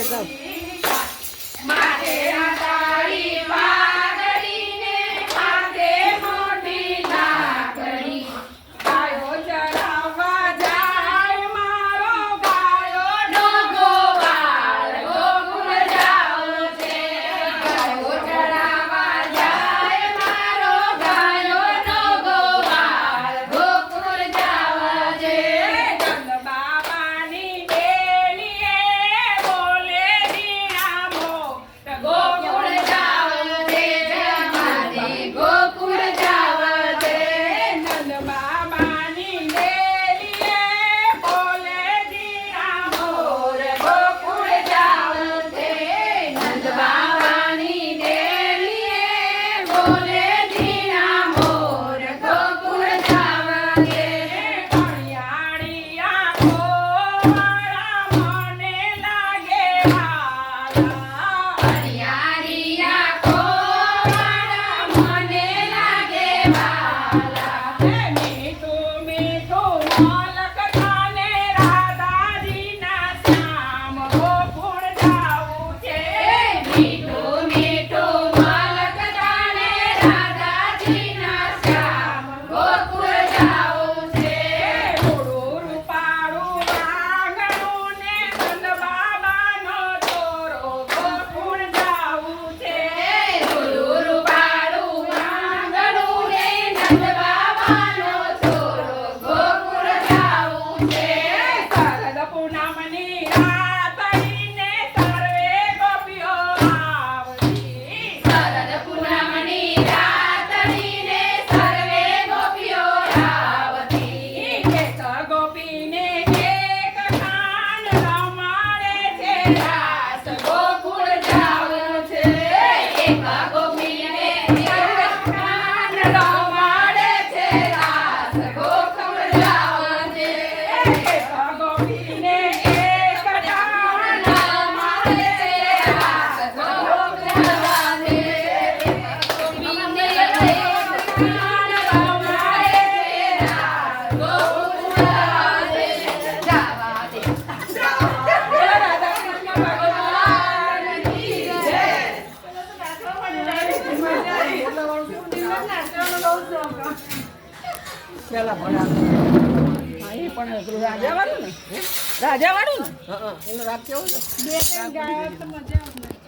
જાઓ માથે આતાળી પાઘડીને માથે મોટી લાકડી ગાયો ચરાવવા જાય મારો ગાયો નો ગોવાળ ગોકુળ જાવ છે ગાયો ચરાવવા જાય મારો ગાયો નો ગોવાળ ગોકુળ જાવ છે ચંદ બાબાની ડેલીએ બોલે દીનામો ગોકુળ જાવ છે જમાને ગોકુળ જાવ છે નંદ બાબાની ડેલીએ બોલે દીનામો ગોકુળ જાવ છે નંદ બાબાની ડેલીએ બોલે દીનામો ગોકુળ જાવ છે કણિયાળી આંખો મારા મને લાગે વાલા કણિયાળી આંખો મારા મને લાગે વાલા મીઠું મીઠું મલકતાને રાધાજીના શ્યામ ગોકુળ જાવું છે મીઠું મીઠું મલકતાને રાધાજીના શ્યામ ગોકુળ જાવું છે રૂડું રૂપાળું આંગણું ને નંદ બાબાનો ચોરો ગોકુળ જાવું છે રૂડું રૂપાળું આંગણું ને નંદ બાબાનો ચોરો ગોકુળ જાવું છે શરદ પૂનમની રાતડીને સર્વે ગોપીઓ આવતી શરદ પૂનમની રાતડીને સર્વે ગોપીઓ આવતી એક ગોપીને એક કાન રમાડે છે રાસ ગોકુળ જાવું છે એક ગોપીને એક કાન રમાડે છે રાસ ગોકુળ જાવું છે એક ગોપીને એક કાન રમાડે છે રાસ ગોકુળ જાવું છે ગોપીને એક કાન રમાડે છે રાસ ગોકુળ જાવું છે જાવા દે રાધા કૃષ્ણ ભગવાનની જય પેલા ભણા હા એ પણ પેલું રાજા વાળું ને રાજા વાળું ને એટલે રાત કેવું છે બે ત્રણ ગાયા તો મજા આવે